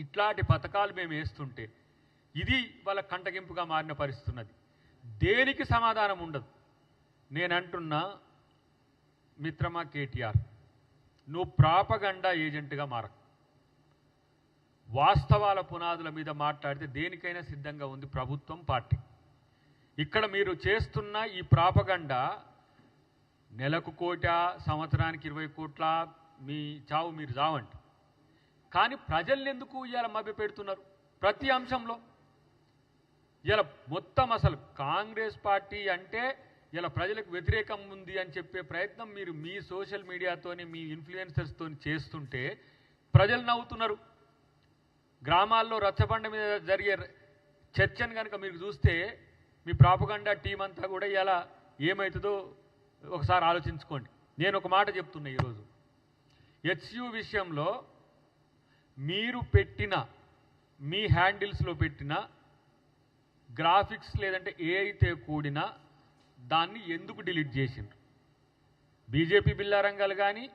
ఇట్లాంటి పథకాలు మేము వేస్తుంటే ఇది వాళ్ళ కంటగింపుగా మారిన పరిస్థితి ఉన్నది. దేనికి సమాధానం ఉండదు. నేనంటున్నా మిత్రమా కేటీఆర్, నువ్వు ప్రాపగండా ఏజెంట్గా మారకు. వాస్తవాల పునాదుల మీద మాట్లాడితే దేనికైనా సిద్ధంగా ఉంది ప్రభుత్వం, పార్టీ. ఇక్కడ మీరు చేస్తున్న ఈ ప్రాపగండా నెలకు 1 కోటి, సంవత్సరానికి 20 కోట్ల, మీ చావు మీరు చావండి. కానీ ప్రజల్ని ఎందుకు ఇవాళ మభ్యపెడుతున్నారు ప్రతి అంశంలో? ఇలా మొత్తం అసలు కాంగ్రెస్ పార్టీ అంటే ఇలా ప్రజలకు వ్యతిరేకం ఉంది అని చెప్పే ప్రయత్నం మీరు మీ సోషల్ మీడియాతోని, మీ ఇన్ఫ్లుయెన్సర్స్తో చేస్తుంటే ప్రజలు నవ్వుతున్నారు. గ్రామాల్లో రచ్చబండ మీద జరిగే చర్చను కనుక మీరు చూస్తే మీ ప్రాపగండా టీం అంతా కూడా ఇలా ఏమవుతుందో ఒకసారి ఆలోచించుకోండి. నేను ఒక మాట చెప్తున్నా, ఈరోజు హెచ్యు విషయంలో మీరు పెట్టిన, మీ హ్యాండిల్స్లో పెట్టిన గ్రాఫిక్స్ లేదంటే ఏ అయితే కూడిన దాన్ని ఎందుకు డిలీట్ చేసిండ్రు? బీజేపీ బిల్లారంగాలు కానీ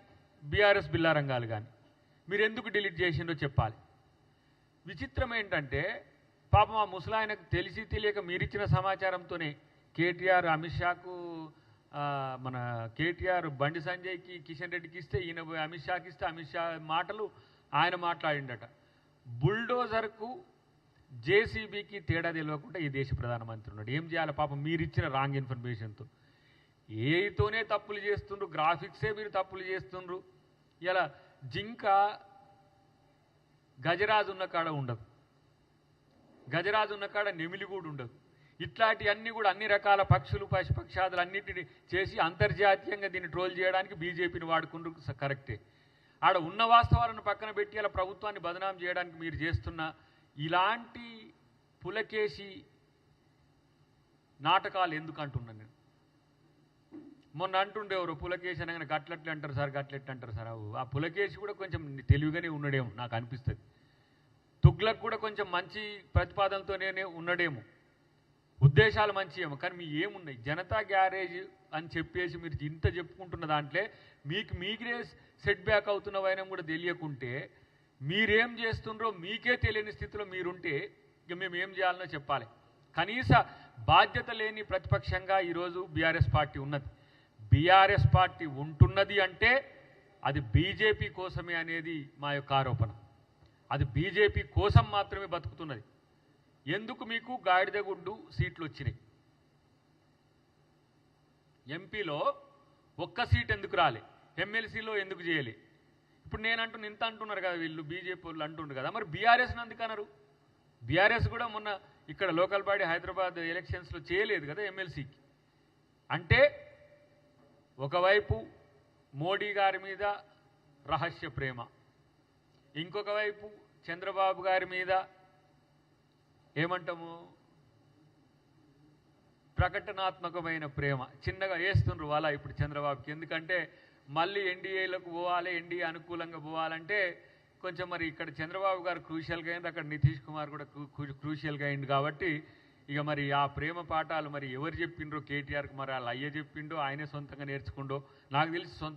బీఆర్ఎస్ బిల్లారంగాలు కానీ మీరు ఎందుకు డిలీట్ చేసిండ్రో చెప్పాలి. విచిత్రం ఏంటంటే పాపం ఆ ముసలాయనకు తెలిసి తెలియక మీరిచ్చిన సమాచారంతోనే కేటీఆర్ అమిత్ షాకు, మన కేటీఆర్ బండి సంజయ్కి, కిషన్ రెడ్డికి ఇస్తే ఈయన అమిత్ షాకి ఇస్తే అమిత్ షా మాటలు ఆయన మాట్లాడిండట. బుల్డోజర్కు జేసీబీకి తేడా తెలియకుండా ఈ దేశ ప్రధానమంత్రి ఉన్నాడు. ఏం చేయాలి పాపం మీరిచ్చిన రాంగ్ ఇన్ఫర్మేషన్తో? ఏతోనే తప్పులు చేస్తుండ్రు, గ్రాఫిక్సే మీరు తప్పులు చేస్తుండ్రు. ఇలా జింక గజరాజు ఉన్న కాడ ఉండదు, గజరాజు ఉన్న కాడ నెమిలి కూడా ఉండదు. ఇట్లాంటివన్నీ కూడా అన్ని రకాల పక్షులు, పక్షాదులు అన్నిటిని చేసి అంతర్జాతీయంగా దీన్ని ట్రోల్ చేయడానికి బీజేపీని వాడుకుంటూ కరెక్టే. ఆడ ఉన్న వాస్తవాలను పక్కన పెట్టి అలా ప్రభుత్వాన్ని బదనాం చేయడానికి మీరు చేస్తున్న ఇలాంటి పులకేసి నాటకాలు ఎందుకు అంటున్నాను నేను. మొన్న అంటుండేవారు పులకేసి అనగానే గట్లెట్లు అంటారు సార్, గట్లెట్లు అంటారు సార్. ఆ పులకేసి కూడా కొంచెం తెలివిగానే ఉన్నాడేమో నాకు అనిపిస్తుంది. తుగ్లక్ కూడా కొంచెం మంచి ప్రతిపాదనతోనే ఉన్నాడేమో, ఉద్దేశాలు మంచి ఏమో. కానీ మీ ఏమున్నాయి? జనతా గ్యారేజ్ అని చెప్పేసి మీరు ఇంత చెప్పుకుంటున్న దాంట్లో మీకే సెట్ బ్యాక్ అవుతున్న వైనం కూడా తెలియకుంటే మీరేం చేస్తుండ్రో మీకే తెలియని స్థితిలో మీరుంటే ఇక మేము ఏం చేయాలనో చెప్పాలి. కనీస బాధ్యత లేని ప్రతిపక్షంగా ఈరోజు బీఆర్ఎస్ పార్టీ ఉన్నది. బీఆర్ఎస్ పార్టీ ఉంటున్నది అంటే అది బీజేపీ కోసమే అనేది మా యొక్క ఆరోపణ. అది బీజేపీ కోసం మాత్రమే బతుకుతున్నది. ఎందుకు మీకు గాడిదగుడ్డు సీట్లు వచ్చినాయి? ఎంపీలో ఒక్క సీట్ ఎందుకు రాలే? ఎమ్మెల్సీలో ఎందుకు చేయలే? ఇప్పుడు నేను ఇంత అంటున్నారు కదా వీళ్ళు, బీజేపీ వాళ్ళు అంటుండ్రు కదా, మరి బీఆర్ఎస్ని ఎందుకు అన్నారు? బీఆర్ఎస్ కూడా మొన్న ఇక్కడ లోకల్ బాడీ హైదరాబాద్ ఎలక్షన్స్లో చేయలేదు కదా ఎమ్మెల్సీకి. అంటే ఒకవైపు మోడీ గారి మీద రహస్య ప్రేమ, ఇంకొక వైపు చంద్రబాబు గారి మీద ఏమంటాము ప్రకటనాత్మకమైన ప్రేమ చిన్నగా వేస్తుండ్రు వాళ్ళ ఇప్పుడు చంద్రబాబుకి. ఎందుకంటే మళ్ళీ ఎన్డీఏలకు పోవాలి, ఎన్డీఏ అనుకూలంగా పోవాలంటే కొంచెం మరి ఇక్కడ చంద్రబాబు గారు క్రూషియల్గా అయింది, అక్కడ నితీష్ కుమార్ కూడా క్రూషియల్గా అయింది. కాబట్టి ఇక మరి ఆ ప్రేమ పాఠాలు మరి ఎవరు చెప్పిండ్రో కేటీఆర్కి, మరి వాళ్ళు అయ్యే చెప్పిండో ఆయనే సొంతంగా నేర్చుకుండో నాకు తెలిసి సొంతంగా